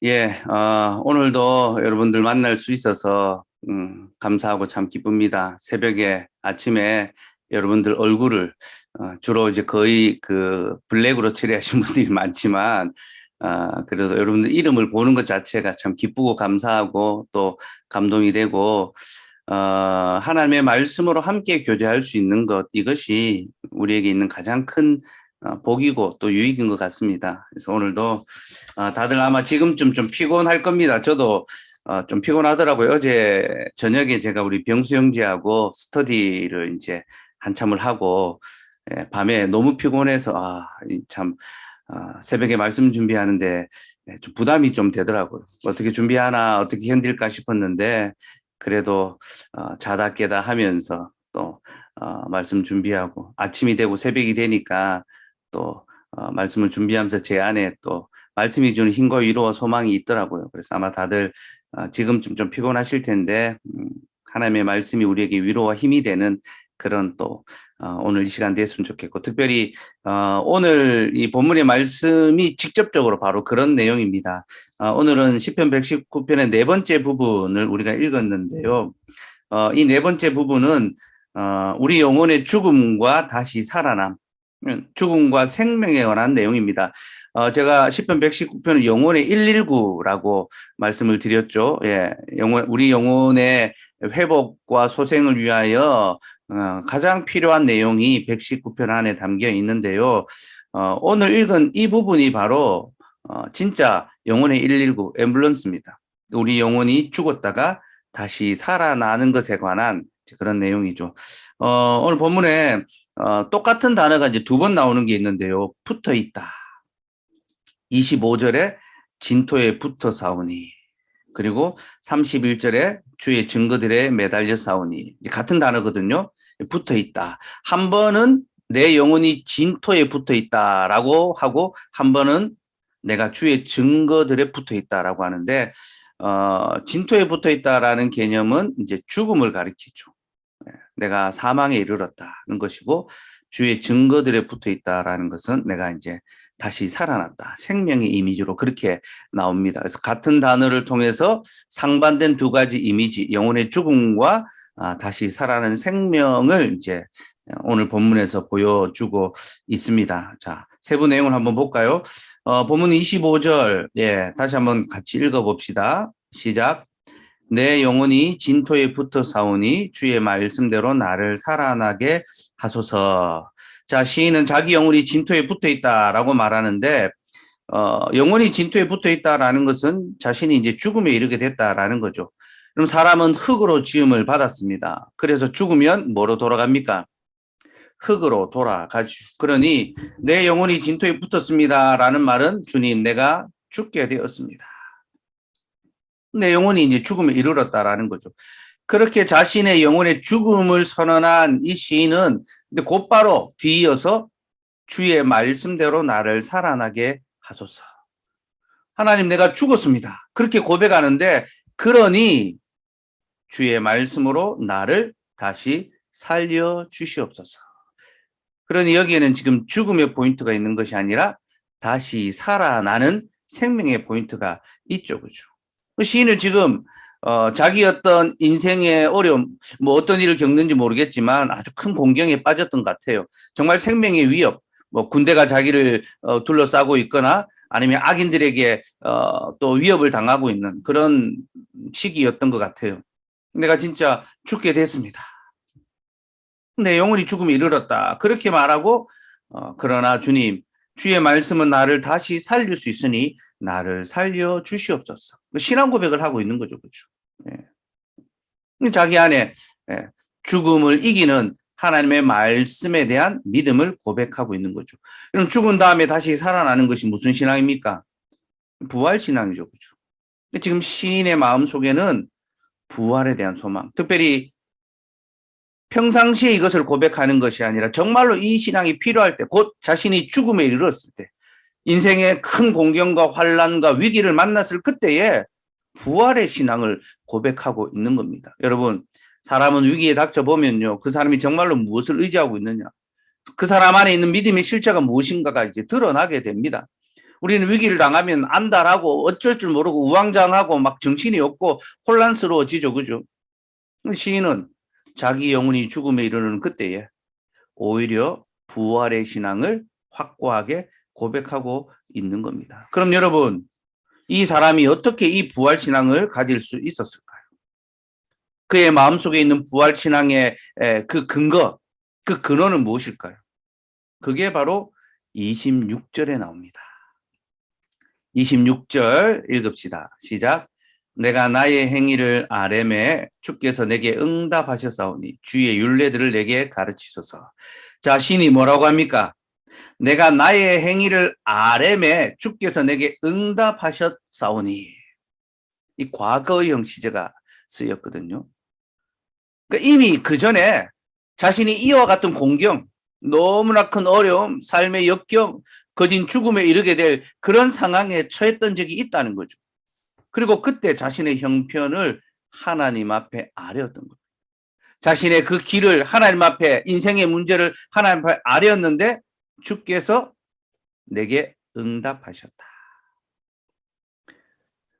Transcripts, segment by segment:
예, 오늘도 여러분들 만날 수 있어서 감사하고 참 기쁩니다. 새벽에 아침에 여러분들 얼굴을 주로 이제 거의 그 블랙으로 처리하신 분들이 많지만 그래도 여러분들 이름을 보는 것 자체가 참 기쁘고 감사하고 또 감동이 되고 하나님의 말씀으로 함께 교제할 수 있는 것 이것이 우리에게 있는 가장 큰 복이고 또 유익인 것 같습니다. 그래서 오늘도 다들 아마 지금쯤 좀 피곤할 겁니다. 저도 좀 피곤하더라고요. 어제 저녁에 제가 우리 병수 형제하고 스터디를 이제 한참을 하고 밤에 너무 피곤해서 참 새벽에 말씀 준비하는데 좀 부담이 좀 되더라고요. 어떻게 준비하나 어떻게 견딜까 싶었는데 그래도 자다 깨다 하면서 또 말씀 준비하고 아침이 되고 새벽이 되니까 또 말씀을 준비하면서 제 안에 또 말씀이 주는 힘과 위로와 소망이 있더라고요. 그래서 아마 다들 지금쯤 좀 피곤하실 텐데 하나님의 말씀이 우리에게 위로와 힘이 되는 그런 또 오늘 이 시간 됐으면 좋겠고 특별히 오늘 이 본문의 말씀이 직접적으로 바로 그런 내용입니다. 오늘은 시편 119편의 네 번째 부분을 우리가 읽었는데요. 이 네 번째 부분은 우리 영혼의 죽음과 다시 살아남, 죽음과 생명에 관한 내용입니다. 제가 시편 119편은 영혼의 119라고 말씀을 드렸죠. 예, 우리 영혼의 회복과 소생을 위하여 가장 필요한 내용이 119편 안에 담겨 있는데요. 오늘 읽은 이 부분이 바로 진짜 영혼의 119 앰뷸런스입니다. 우리 영혼이 죽었다가 다시 살아나는 것에 관한 그런 내용이죠. 오늘 본문에 똑같은 단어가 이제 두 번 나오는 게 있는데요. 붙어 있다. 25절에 진토에 붙어 싸우니. 그리고 31절에 주의 증거들에 매달려 싸우니. 같은 단어거든요. 붙어 있다. 한 번은 내 영혼이 진토에 붙어 있다라고 하고 한 번은 내가 주의 증거들에 붙어 있다라고 하는데 진토에 붙어 있다라는 개념은 이제 죽음을 가리키죠. 내가 사망에 이르렀다는 것이고 주의 증거들에 붙어 있다라는 것은 내가 이제 다시 살아났다. 생명의 이미지로 그렇게 나옵니다. 그래서 같은 단어를 통해서 상반된 두 가지 이미지, 영혼의 죽음과 다시 살아나는 생명을 이제 오늘 본문에서 보여주고 있습니다. 자, 세부 내용을 한번 볼까요? 본문 25절, 예, 다시 한번 같이 읽어봅시다. 시작. 내 영혼이 진토에 붙어 싸우니 주의 말씀대로 나를 살아나게 하소서. 자, 시인은 자기 영혼이 진토에 붙어 있다라고 말하는데, 영혼이 진토에 붙어 있다라는 것은 자신이 이제 죽음에 이르게 됐다라는 거죠. 그럼 사람은 흙으로 지음을 받았습니다. 그래서 죽으면 뭐로 돌아갑니까? 흙으로 돌아가죠. 그러니 내 영혼이 진토에 붙었습니다라는 말은 주님, 내가 죽게 되었습니다. 내 영혼이 이제 죽음에 이르렀다라는 거죠. 그렇게 자신의 영혼의 죽음을 선언한 이 시인은 근데 곧바로 뒤이어서 주의 말씀대로 나를 살아나게 하소서. 하나님, 내가 죽었습니다. 그렇게 고백하는데 그러니 주의 말씀으로 나를 다시 살려 주시옵소서. 그러니 여기에는 지금 죽음의 포인트가 있는 것이 아니라 다시 살아나는 생명의 포인트가 있죠. 그죠? 시인은 지금 자기 어떤 인생의 어려움, 뭐 어떤 일을 겪는지 모르겠지만 아주 큰 공경에 빠졌던 것 같아요. 정말 생명의 위협, 뭐 군대가 자기를 둘러싸고 있거나 아니면 악인들에게 또 위협을 당하고 있는 그런 시기였던 것 같아요. 내가 진짜 죽게 됐습니다. 내 영혼이 죽음에 이르렀다. 그렇게 말하고 그러나 주님, 주의 말씀은 나를 다시 살릴 수 있으니 나를 살려 주시옵소서. 신앙 고백을 하고 있는 거죠. 그렇죠? 예. 자기 안에 죽음을 이기는 하나님의 말씀에 대한 믿음을 고백하고 있는 거죠. 그럼 죽은 다음에 다시 살아나는 것이 무슨 신앙입니까? 부활 신앙이죠. 그렇죠? 지금 시인의 마음 속에는 부활에 대한 소망, 특별히 평상시에 이것을 고백하는 것이 아니라 정말로 이 신앙이 필요할 때, 곧 자신이 죽음에 이르렀을 때, 인생의 큰 공경과 환란과 위기를 만났을 그때에 부활의 신앙을 고백하고 있는 겁니다. 여러분, 사람은 위기에 닥쳐보면요, 그 사람이 정말로 무엇을 의지하고 있느냐, 그 사람 안에 있는 믿음의 실체가 무엇인가가 이제 드러나게 됩니다. 우리는 위기를 당하면 안달하고 어쩔 줄 모르고 우왕좌왕하고 막 정신이 없고 혼란스러워지죠. 그죠? 시인은 자기 영혼이 죽음에 이르는 그때에 오히려 부활의 신앙을 확고하게 고백하고 있는 겁니다. 그럼 여러분, 이 사람이 어떻게 이 부활 신앙을 가질 수 있었을까요? 그의 마음속에 있는 부활 신앙의 그 근거, 그 근원은 무엇일까요? 그게 바로 26절에 나옵니다. 26절 읽읍시다. 시작. 내가 나의 행위를 아뢰매 주께서 내게 응답하셨사오니 주의 율례들을 내게 가르치소서. 자, 신이 뭐라고 합니까? 내가 나의 행위를 아뢰매 주께서 내게 응답하셨사오니. 이 과거형 시제가 쓰였거든요. 그러니까 이미 그 전에 자신이 이와 같은 공경, 너무나 큰 어려움, 삶의 역경, 거진 죽음에 이르게 될 그런 상황에 처했던 적이 있다는 거죠. 그리고 그때 자신의 형편을 하나님 앞에 아뢰었던 거예요. 자신의 그 길을 하나님 앞에, 인생의 문제를 하나님 앞에 아뢰었는데 주께서 내게 응답하셨다.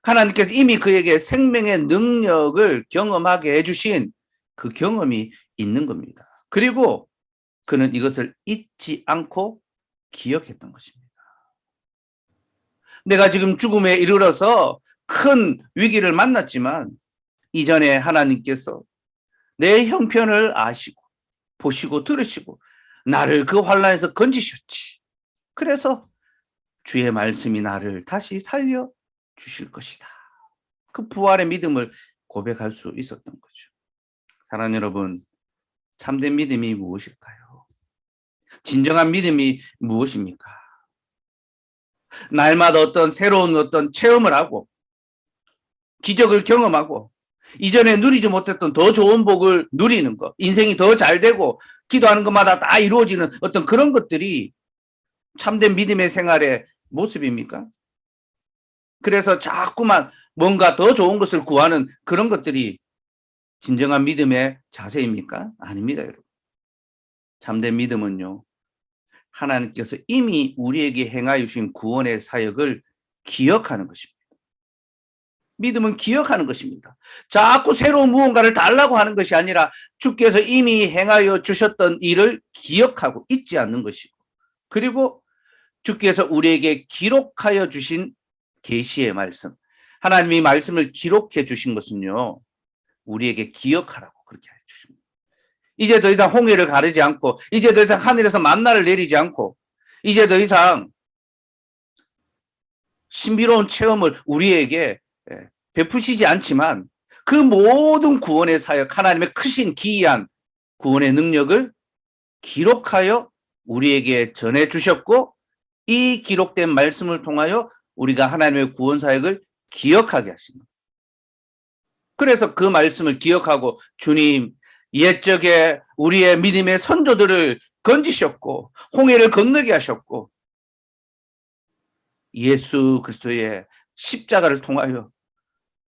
하나님께서 이미 그에게 생명의 능력을 경험하게 해주신 그 경험이 있는 겁니다. 그리고 그는 이것을 잊지 않고 기억했던 것입니다. 내가 지금 죽음에 이르러서 큰 위기를 만났지만 이전에 하나님께서 내 형편을 아시고 보시고 들으시고 나를 그 환난에서 건지셨지. 그래서 주의 말씀이 나를 다시 살려 주실 것이다. 그 부활의 믿음을 고백할 수 있었던 거죠. 사랑하는 여러분, 참된 믿음이 무엇일까요? 진정한 믿음이 무엇입니까? 날마다 어떤 새로운 어떤 체험을 하고 기적을 경험하고 이전에 누리지 못했던 더 좋은 복을 누리는 것, 인생이 더 잘 되고 기도하는 것마다 다 이루어지는 어떤 그런 것들이 참된 믿음의 생활의 모습입니까? 그래서 자꾸만 뭔가 더 좋은 것을 구하는 그런 것들이 진정한 믿음의 자세입니까? 아닙니다, 여러분. 참된 믿음은요, 하나님께서 이미 우리에게 행하여 주신 구원의 사역을 기억하는 것입니다. 믿음은 기억하는 것입니다. 자꾸 새로운 무언가를 달라고 하는 것이 아니라 주께서 이미 행하여 주셨던 일을 기억하고 잊지 않는 것이고, 그리고 주께서 우리에게 기록하여 주신 계시의 말씀, 하나님이 말씀을 기록해 주신 것은요, 우리에게 기억하라고 그렇게 해 주십니다. 이제 더 이상 홍해를 가르지 않고, 이제 더 이상 하늘에서 만나를 내리지 않고, 이제 더 이상 신비로운 체험을 우리에게 베푸시지 않지만 그 모든 구원의 사역, 하나님의 크신 기이한 구원의 능력을 기록하여 우리에게 전해 주셨고, 이 기록된 말씀을 통하여 우리가 하나님의 구원 사역을 기억하게 하십니다. 그래서 그 말씀을 기억하고 주님, 옛적에 우리의 믿음의 선조들을 건지셨고 홍해를 건너게 하셨고 예수 그리스도의 십자가를 통하여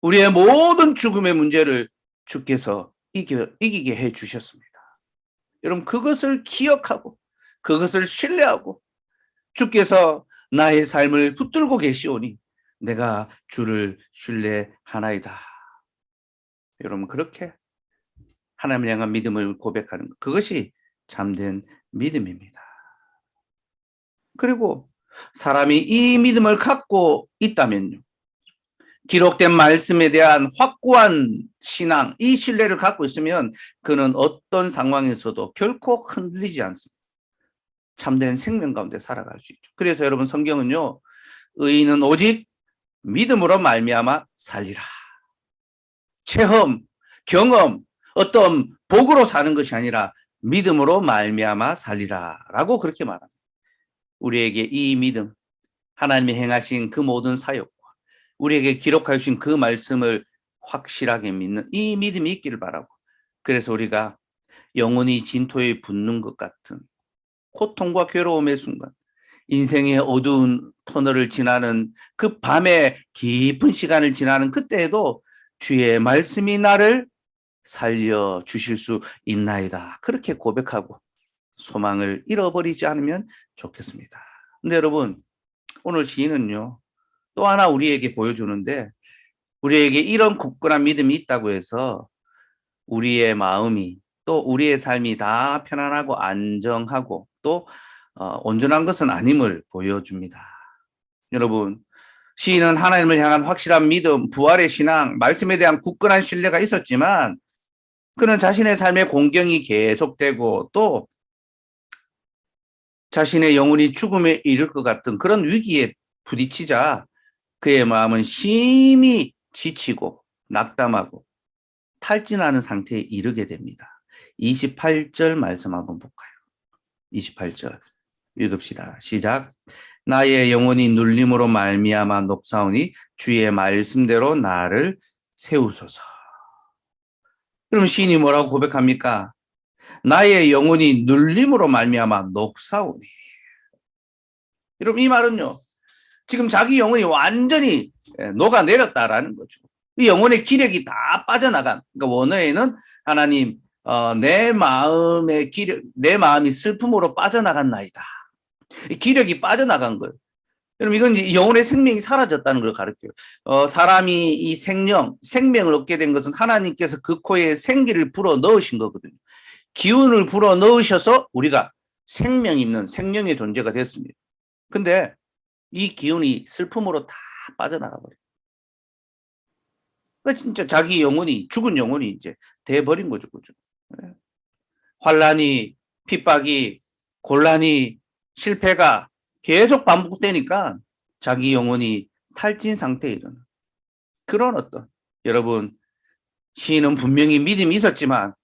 우리의 모든 죽음의 문제를 주께서 이기게 해 주셨습니다. 여러분, 그것을 기억하고 그것을 신뢰하고 주께서 나의 삶을 붙들고 계시오니 내가 주를 신뢰하나이다. 여러분, 그렇게 하나님을 향한 믿음을 고백하는 것, 그것이 참된 믿음입니다. 그리고 사람이 이 믿음을 갖고 있다면요, 기록된 말씀에 대한 확고한 신앙, 이 신뢰를 갖고 있으면 그는 어떤 상황에서도 결코 흔들리지 않습니다. 참된 생명 가운데 살아갈 수 있죠. 그래서 여러분, 성경은요, 의인은 오직 믿음으로 말미암아 살리라. 체험, 경험, 어떤 복으로 사는 것이 아니라 믿음으로 말미암아 살리라라고 그렇게 말합니다. 우리에게 이 믿음, 하나님이 행하신 그 모든 사역과 우리에게 기록하여 주신 그 말씀을 확실하게 믿는 이 믿음이 있기를 바라고, 그래서 우리가 영혼이 진토에 붙는 것 같은 고통과 괴로움의 순간, 인생의 어두운 터널을 지나는 그 밤의 깊은 시간을 지나는 그때에도 주의 말씀이 나를 살려주실 수 있나이다, 그렇게 고백하고 소망을 잃어버리지 않으면 좋겠습니다. 근데 여러분, 오늘 시인은요, 또 하나 우리에게 보여주는데, 우리에게 이런 굳건한 믿음이 있다고 해서 우리의 마음이 또 우리의 삶이 다 편안하고 안정하고 또 온전한 것은 아님을 보여줍니다. 여러분, 시인은 하나님을 향한 확실한 믿음, 부활의 신앙, 말씀에 대한 굳건한 신뢰가 있었지만 그는 자신의 삶의 공경이 계속되고 또 자신의 영혼이 죽음에 이를 것 같은 그런 위기에 부딪히자 그의 마음은 심히 지치고 낙담하고 탈진하는 상태에 이르게 됩니다. 28절 말씀 한번 볼까요? 28절 읽읍시다. 시작. 나의 영혼이 눌림으로 말미암아 녹사오니 주의 말씀대로 나를 세우소서. 그럼 시인이 뭐라고 고백합니까? 나의 영혼이 눌림으로 말미암아 녹사오니. 여러분, 이 말은요, 지금 자기 영혼이 완전히 녹아내렸다라는 거죠. 이 영혼의 기력이 다 빠져나간, 그러니까 원어에는 하나님, 내 마음의 기력, 내 마음이 슬픔으로 빠져나간 나이다. 이 기력이 빠져나간 거예요. 여러분, 이건 영혼의 생명이 사라졌다는 걸 가르쳐요. 사람이 이 생명을 얻게 된 것은 하나님께서 그 코에 생기를 불어 넣으신 거거든요. 기운을 불어 넣으셔서 우리가 생명 있는 생명의 존재가 됐습니다. 근데 이 기운이 슬픔으로 다 빠져나가 버려요. 그러니까 진짜 자기 영혼이, 죽은 영혼이 이제 돼버린 거죠. 그죠? 환란이, 핍박이, 곤란이, 실패가 계속 반복되니까 자기 영혼이 탈진 상태에 이르는 그런 어떤, 여러분, 시인은 분명히 믿음이 있었지만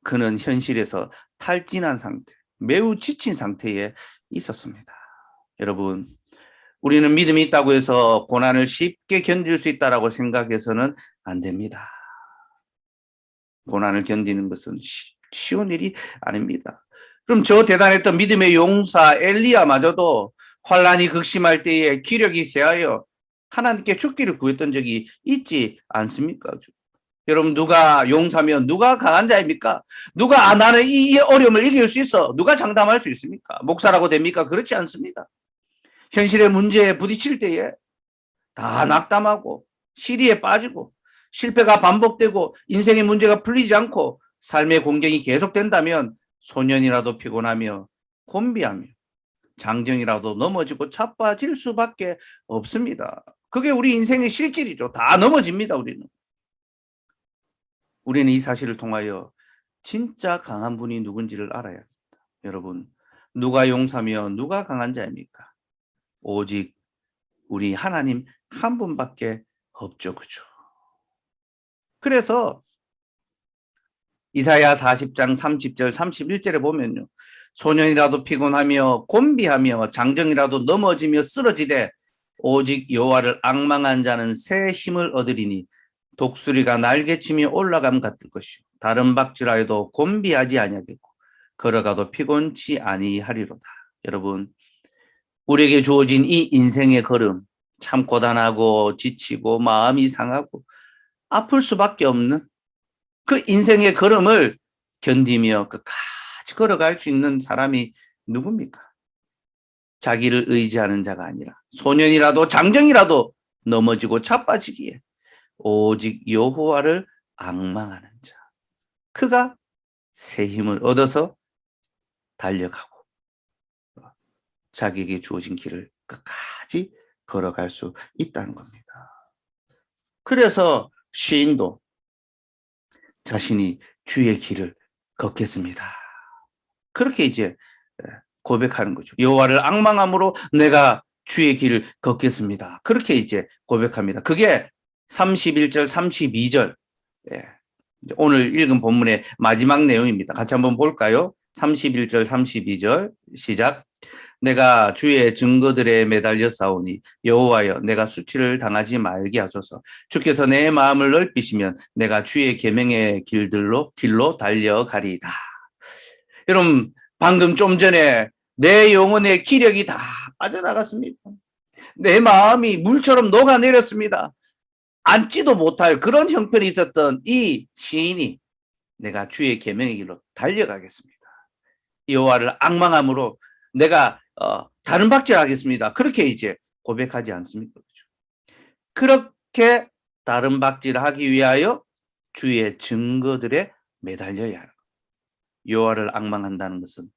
그는 현실에서 탈진한 상태, 매우 지친 상태에 있었습니다. 여러분, 우리는 믿음이 있다고 해서 고난을 쉽게 견딜 수 있다고 생각해서는 안 됩니다. 고난을 견디는 것은 쉬운 일이 아닙니다. 그럼 저 대단했던 믿음의 용사 엘리야마저도 환란이 극심할 때에 기력이 쇠하여 하나님께 죽기를 구했던 적이 있지 않습니까? 여러분, 누가 용사면 누가 강한 자입니까? 누가 나는 이 어려움을 이길 수 있어, 누가 장담할 수 있습니까? 목사라고 됩니까? 그렇지 않습니다. 현실의 문제에 부딪힐 때에 다 낙담하고 시리에 빠지고 실패가 반복되고 인생의 문제가 풀리지 않고 삶의 공경이 계속된다면 소년이라도 피곤하며 곤비하며 장정이라도 넘어지고 자빠질 수밖에 없습니다. 그게 우리 인생의 실질이죠. 다 넘어집니다. 우리는 이 사실을 통하여 진짜 강한 분이 누군지를 알아야 합니다. 여러분, 누가 용사며 누가 강한 자입니까? 오직 우리 하나님 한 분밖에 없죠. 그죠? 그래서 이사야 40장 30절 31절에 보면요, 소년이라도 피곤하며 곤비하며 장정이라도 넘어지며 쓰러지되 오직 여호와를 앙망한 자는 새 힘을 얻으리니 독수리가 날개치며 올라감 같을 것이요 다른 박질하여도 곤비하지 아니하겠고 걸어가도 피곤치 아니하리로다. 여러분, 우리에게 주어진 이 인생의 걸음, 참 고단하고 지치고 마음이 상하고 아플 수밖에 없는 그 인생의 걸음을 견디며 끝까지 걸어갈 수 있는 사람이 누굽니까? 자기를 의지하는 자가 아니라 소년이라도 장정이라도 넘어지고 자빠지기에 오직 여호와를 앙망하는 자, 그가 새 힘을 얻어서 달려가고 자기에게 주어진 길을 끝까지 걸어갈 수 있다는 겁니다. 그래서 시인도 자신이 주의 길을 걷겠습니다, 그렇게 이제 고백하는 거죠. 여호와를 앙망함으로 내가 주의 길을 걷겠습니다, 그렇게 이제 고백합니다. 그게 31절 32절 오늘 읽은 본문의 마지막 내용입니다. 같이 한번 볼까요? 31절 32절 시작. 내가 주의 증거들에 매달려 싸우니 여호와여 내가 수치를 당하지 말게 하소서. 주께서 내 마음을 넓히시면 내가 주의 계명의 길로 달려가리이다. 여러분, 방금 좀 전에 내 영혼의 기력이 다 빠져나갔습니다. 내 마음이 물처럼 녹아내렸습니다. 앉지도 못할 그런 형편이 있었던 이 시인이 내가 주의 계명의 길로 달려가겠습니다, 여호와를 앙망함으로 내가 다른 박질하겠습니다. 그렇게 이제 고백하지 않습니까? 그렇게 다른 박질하기 위하여 주의 증거들에 매달려야 하는 거예요. 여호와를 앙망한다는 것은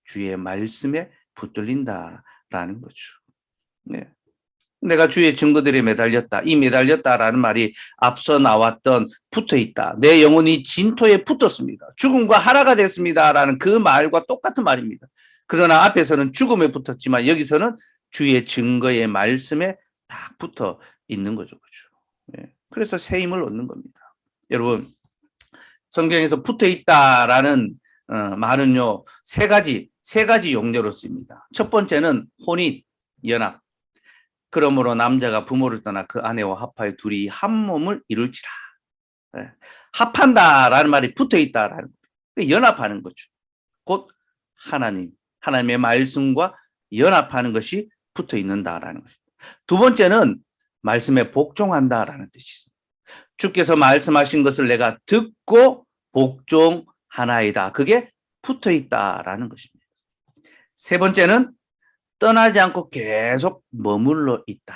주의 말씀에 붙들린다라는 거죠. 네. 내가 주의 증거들에 매달렸다. 이 매달렸다라는 말이 앞서 나왔던 붙어있다. 내 영혼이 진토에 붙었습니다. 죽음과 하나가 됐습니다라는 그 말과 똑같은 말입니다. 그러나 앞에서는 죽음에 붙었지만 여기서는 주의 증거의 말씀에 딱 붙어 있는 거죠. 그렇죠? 네. 그래서 새 힘을 얻는 겁니다. 여러분, 성경에서 붙어있다라는 말은요, 세 가지 용례로 쓰입니다. 첫 번째는 혼인, 연합. 그러므로 남자가 부모를 떠나 그 아내와 합하여 둘이 한 몸을 이룰지라. 네. 합한다라는 말이 붙어있다라는 거예요. 연합하는 거죠. 곧 하나님의 말씀과 연합하는 것이 붙어있는다라는 것입니다. 두 번째는 말씀에 복종한다라는 뜻이 있습니다. 주께서 말씀하신 것을 내가 듣고 복종하나이다. 그게 붙어있다라는 것입니다. 세 번째는 떠나지 않고 계속 머물러 있다.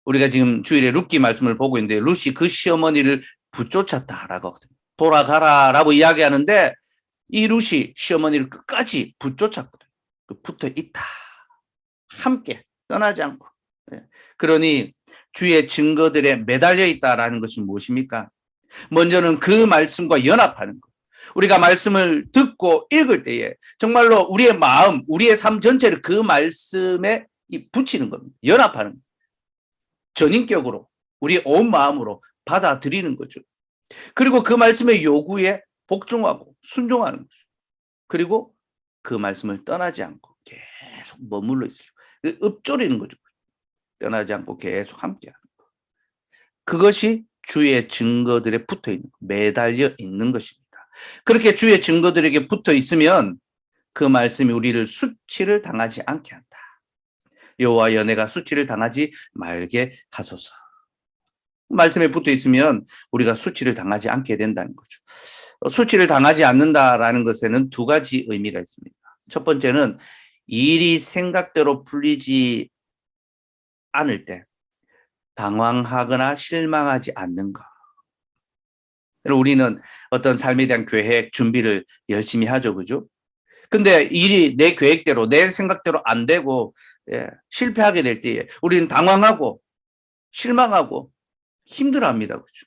우리가 지금 주일에 룻기 말씀을 보고 있는데 룻이 그 시어머니를 붙쫓았다라고 하거든요. 돌아가라라고 이야기하는데 이 룻이 시어머니를 끝까지 붙쫓았거든요. 붙어 있다. 함께 떠나지 않고. 그러니 주의 증거들에 매달려 있다라는 것이 무엇입니까? 먼저는 그 말씀과 연합하는 것. 우리가 말씀을 듣고 읽을 때에 정말로 우리의 마음, 우리의 삶 전체를 그 말씀에 붙이는 겁니다. 연합하는 겁니다. 전인격으로 우리의 온 마음으로 받아들이는 거죠. 그리고 그 말씀의 요구에 복종하고 순종하는 거죠. 그리고 그 말씀을 떠나지 않고 계속 머물러 있으려고 읊조리는 거죠. 떠나지 않고 계속 함께하는 것. 그것이 주의 증거들에 붙어 있는, 매달려 있는 것입니다. 그렇게 주의 증거들에게 붙어 있으면 그 말씀이 우리를 수치를 당하지 않게 한다. 여호와여 내가 수치를 당하지 말게 하소서. 말씀에 붙어 있으면 우리가 수치를 당하지 않게 된다는 거죠. 수치를 당하지 않는다라는 것에는 두 가지 의미가 있습니다. 첫 번째는 일이 생각대로 풀리지 않을 때 당황하거나 실망하지 않는 것. 우리는 어떤 삶에 대한 계획, 준비를 열심히 하죠. 그죠? 근데 일이 내 계획대로, 내 생각대로 안 되고, 실패하게 될 때에 우리는 당황하고, 실망하고, 힘들어 합니다. 그죠?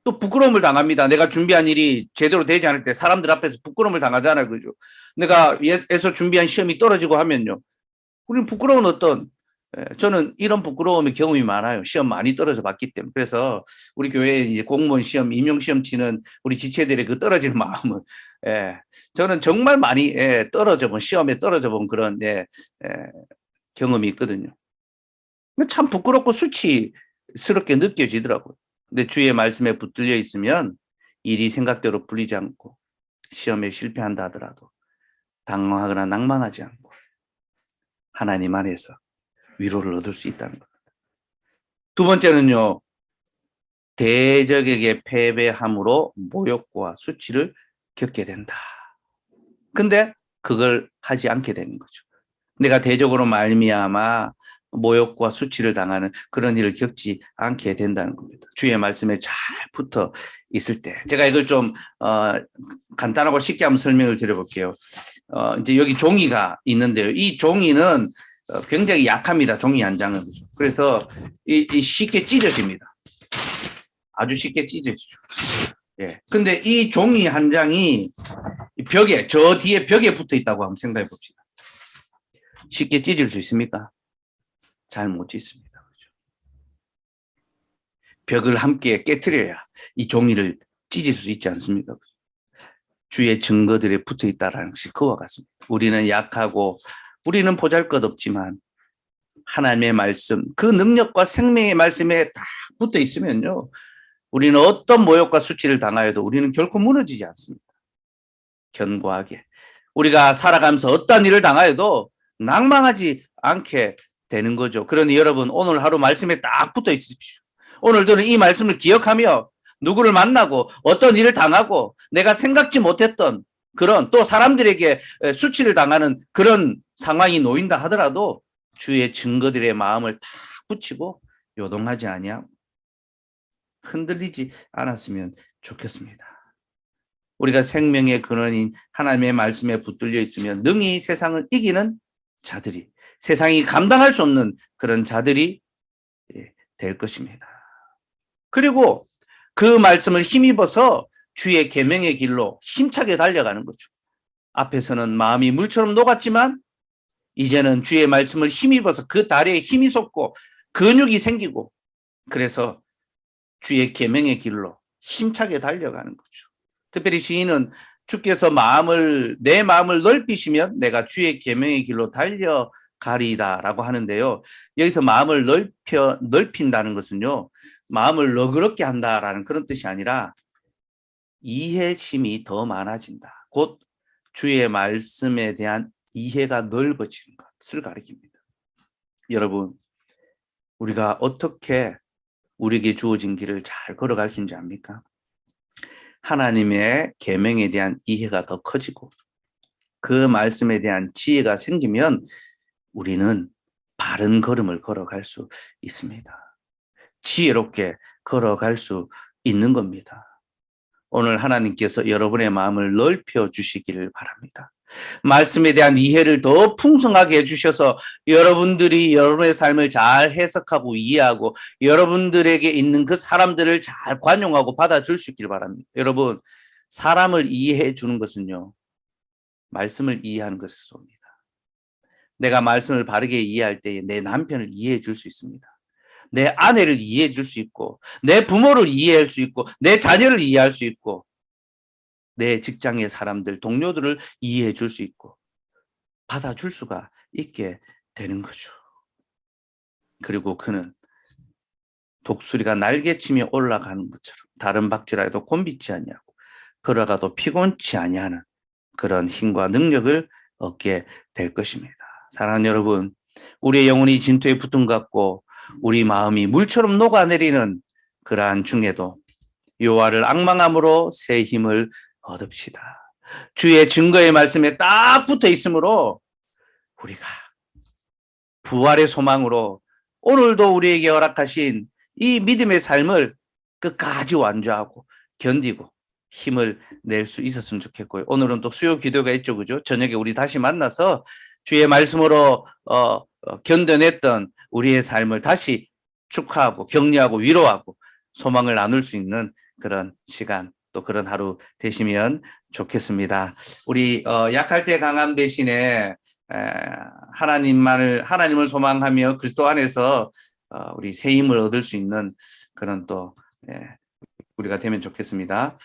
또 부끄러움을 당합니다. 내가 준비한 일이 제대로 되지 않을 때 사람들 앞에서 부끄러움을 당하잖아요. 그죠? 내가 애써 준비한 시험이 떨어지고 하면요. 우리는 부끄러운 저는 이런 부끄러움의 경험이 많아요. 시험 많이 떨어져 봤기 때문에. 그래서 우리 교회에 이제 공무원 시험, 임용시험 치는 우리 지체들의 그 떨어지는 마음은, 저는 정말 많이, 시험에 떨어져 본 그런, 경험이 있거든요. 참 부끄럽고 수치스럽게 느껴지더라고요. 근데 주의 말씀에 붙들려 있으면 일이 생각대로 풀리지 않고 시험에 실패한다 하더라도 당황하거나 낭만하지 않고 하나님 안에서 위로를 얻을 수 있다는 겁니다. 두 번째는요, 대적에게 패배함으로 모욕과 수치를 겪게 된다. 근데 그걸 하지 않게 되는 거죠. 내가 대적으로 말미암아 모욕과 수치를 당하는 그런 일을 겪지 않게 된다는 겁니다. 주의 말씀에 잘 붙어 있을 때. 제가 이걸 좀 간단하고 쉽게 한번 설명을 드려볼게요. 이제 여기 종이가 있는데요. 이 종이는 굉장히 약합니다. 종이 한 장은. 그래서 쉽게 찢어집니다. 아주 쉽게 찢어지죠. 근데 이 종이 한 장이 저 뒤에 벽에 붙어 있다고 한번 생각해 봅시다. 쉽게 찢을 수 있습니까? 잘 못 찢습니다. 그렇죠? 벽을 함께 깨트려야 이 종이를 찢을 수 있지 않습니까? 주의 증거들에 붙어 있다라는 것이 그와 같습니다. 우리는 약하고 우리는 보잘것없지만 하나님의 말씀, 그 능력과 생명의 말씀에 딱 붙어 있으면요, 우리는 어떤 모욕과 수치를 당하여도 우리는 결코 무너지지 않습니다. 견고하게 우리가 살아가면서 어떤 일을 당하여도 낭망하지 않게 되는 거죠. 그러니 여러분, 오늘 하루 말씀에 딱 붙어 있으십시오. 오늘 저는 이 말씀을 기억하며 누구를 만나고 어떤 일을 당하고 내가 생각지 못했던 그런 또 사람들에게 수치를 당하는 그런 상황이 놓인다 하더라도 주의 증거들의 마음을 탁 붙이고 요동하지 아니하고 흔들리지 않았으면 좋겠습니다. 우리가 생명의 근원인 하나님의 말씀에 붙들려 있으면 능히 세상을 이기는 자들이, 세상이 감당할 수 없는 그런 자들이 될 것입니다. 그리고 그 말씀을 힘입어서 주의 계명의 길로 힘차게 달려가는 거죠. 앞에서는 마음이 물처럼 녹았지만 이제는 주의 말씀을 힘입어서 그 다리에 힘이 솟고 근육이 생기고 그래서 주의 계명의 길로 힘차게 달려가는 거죠. 특별히 시인은 주께서 내 마음을 넓히시면 내가 주의 계명의 길로 달려가리다라고 하는데요. 여기서 마음을 넓힌다는 것은요. 마음을 너그럽게 한다라는 그런 뜻이 아니라 이해심이 더 많아진다. 곧 주의 말씀에 대한 이해가 넓어지는 것을 가리킵니다. 여러분, 우리가 어떻게 우리에게 주어진 길을 잘 걸어갈 수 있는지 압니까? 하나님의 계명에 대한 이해가 더 커지고 그 말씀에 대한 지혜가 생기면 우리는 바른 걸음을 걸어갈 수 있습니다. 지혜롭게 걸어갈 수 있는 겁니다. 오늘 하나님께서 여러분의 마음을 넓혀 주시기를 바랍니다. 말씀에 대한 이해를 더 풍성하게 해주셔서 여러분들이 여러분의 삶을 잘 해석하고 이해하고 여러분들에게 있는 그 사람들을 잘 관용하고 받아줄 수 있길 바랍니다. 여러분, 사람을 이해해 주는 것은요, 말씀을 이해하는 것을 쏩니다. 내가 말씀을 바르게 이해할 때에 내 남편을 이해해 줄 수 있습니다. 내 아내를 이해해 줄 수 있고 내 부모를 이해할 수 있고 내 자녀를 이해할 수 있고 내 직장의 사람들, 동료들을 이해해 줄 수 있고 받아줄 수가 있게 되는 거죠. 그리고 그는 독수리가 날개치며 올라가는 것처럼 다른 박쥐라도 곤비지 아니하고 걸어가도 피곤치 아니하는 그런 힘과 능력을 얻게 될 것입니다. 사랑하는 여러분, 우리의 영혼이 진토에 붙은 것 같고 우리 마음이 물처럼 녹아내리는 그러한 중에도 여호와를 앙망함으로 새 힘을 얻읍시다. 주의 증거의 말씀에 딱 붙어 있으므로 우리가 부활의 소망으로 오늘도 우리에게 허락하신 이 믿음의 삶을 끝까지 완주하고 견디고 힘을 낼 수 있었으면 좋겠고요. 오늘은 또 수요 기도가 있죠, 그죠? 저녁에 우리 다시 만나서 주의 말씀으로 견뎌냈던 우리의 삶을 다시 축하하고 격려하고 위로하고 소망을 나눌 수 있는 그런 시간, 또 그런 하루 되시면 좋겠습니다. 우리 약할 때 강함 대신에 하나님을 소망하며 그리스도 안에서 우리 새 힘을 얻을 수 있는 그런 또 우리가 되면 좋겠습니다.